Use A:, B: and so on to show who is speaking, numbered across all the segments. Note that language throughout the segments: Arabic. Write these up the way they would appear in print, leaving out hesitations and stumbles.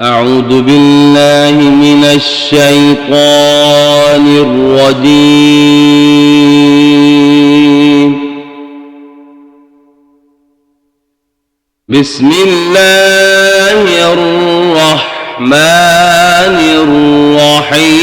A: أعوذ بالله من الشيطان الرجيم. بسم الله الرحمن الرحيم.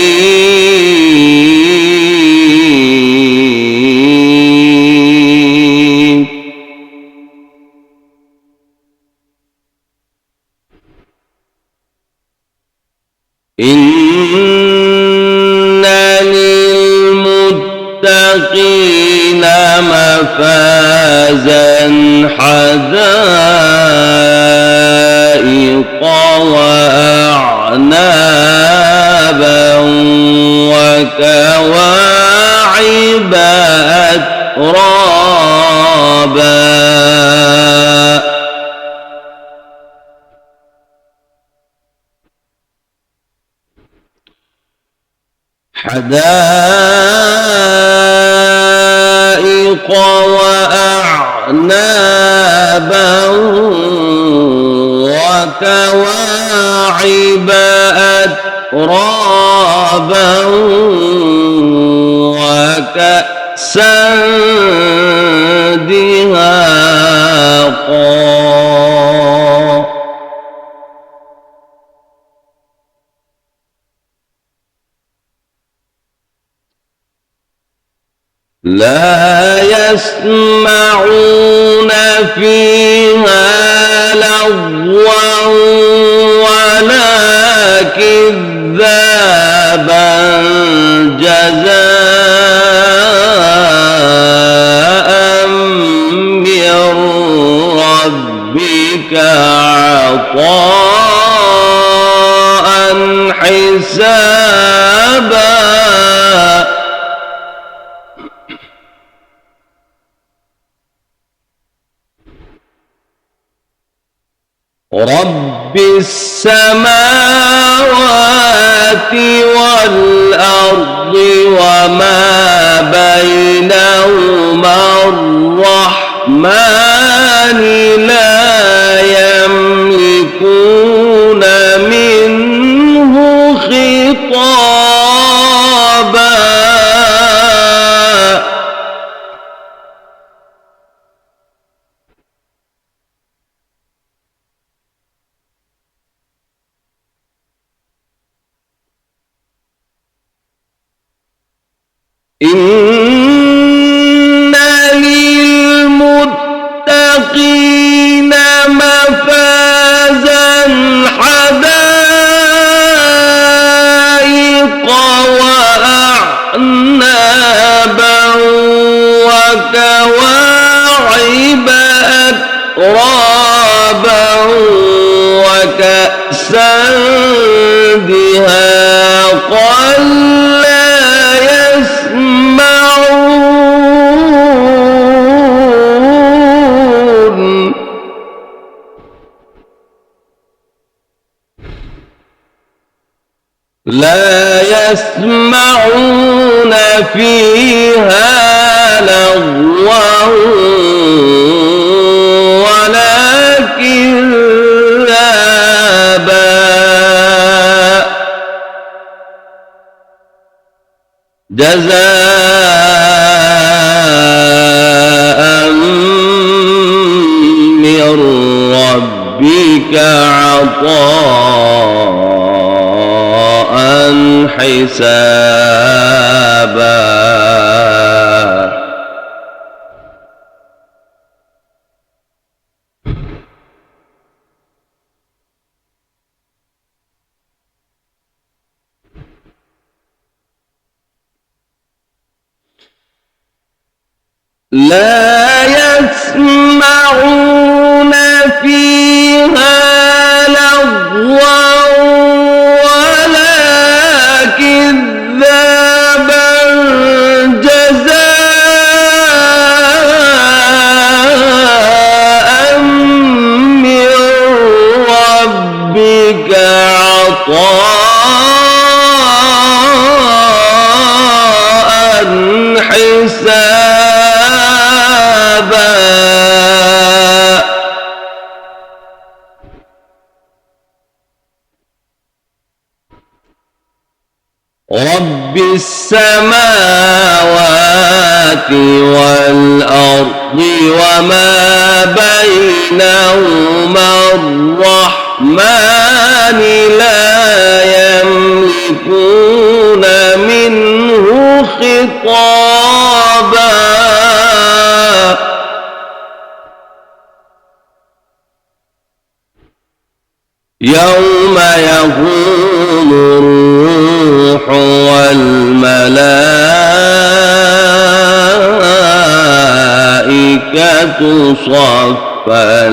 A: إن للمتقين مفازا حدائق وأعنابا وكواعب أترابا. حدائق وأعنابا وكواعب أترابا وكأسا دهاقا. لا يسمعون فيها لغوا ولا كذابا جزاء من ربك عطاء حسابا. رب السماوات والأرض وما بينهما الرحمن لا يملكون منه خطابا. إن للمتقين مفازا حدائق وأعنابا وكواعب أترابا وكأسا دهاقا. لا يسمعون فيها لغوا ولا كذابا جزاء من ربك عطاء حسابا. لا يسمعون فيها لغوا ولا كذابا جزاء من ربك عطاء حسابا. رب السماوات والأرض وما بينهما الرحمن لا يملكون منه خطابا يوم يقوم الروح والملائكة صفا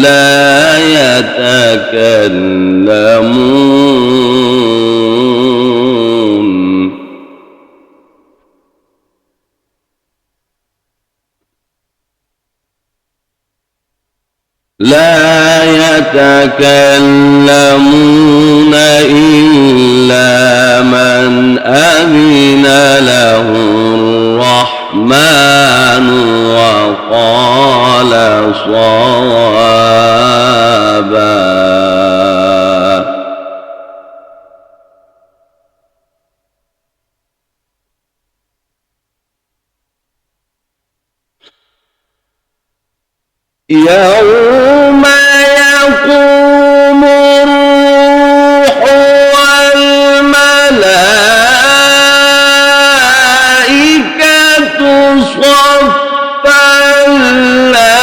A: لا يتكلمون إلا من أذن له الرحمن وقال صوابا يوم يقوم الروح والملائكة صفا لا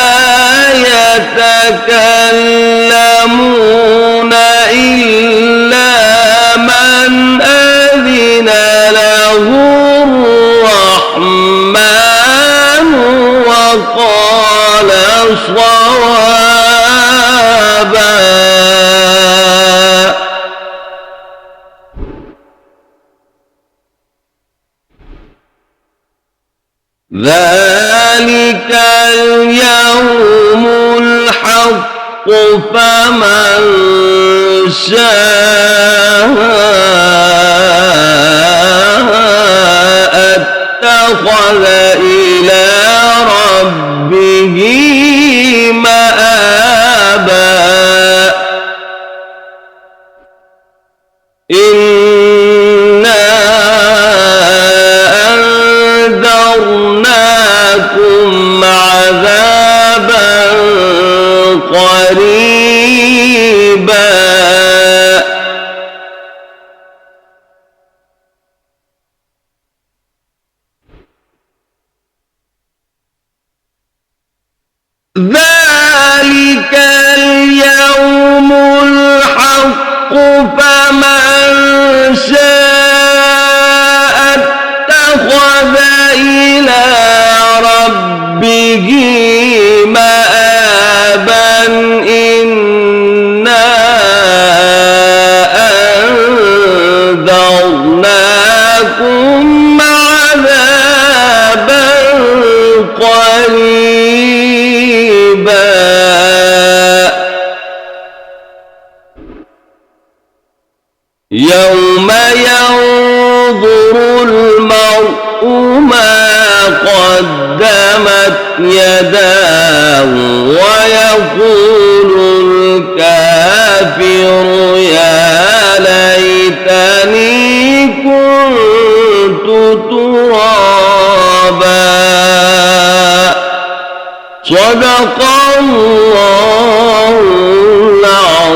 A: يتكلمون إلا من أذن له الرحمن وقال صوابا ذلك اليوم الحق فمن شاء اتخذ إلى ربه مآبا إنا أنذرناكم عذابا قريبا ذلك اليوم الحق فمن شاء اتخذ إلى ربه مآبا إنا أنذرناكم عذابا قريبا يوم ينظر المرء ما قدمت يداه ويقول الكافر يا ليتني كنت ترابا صدق الله العظيم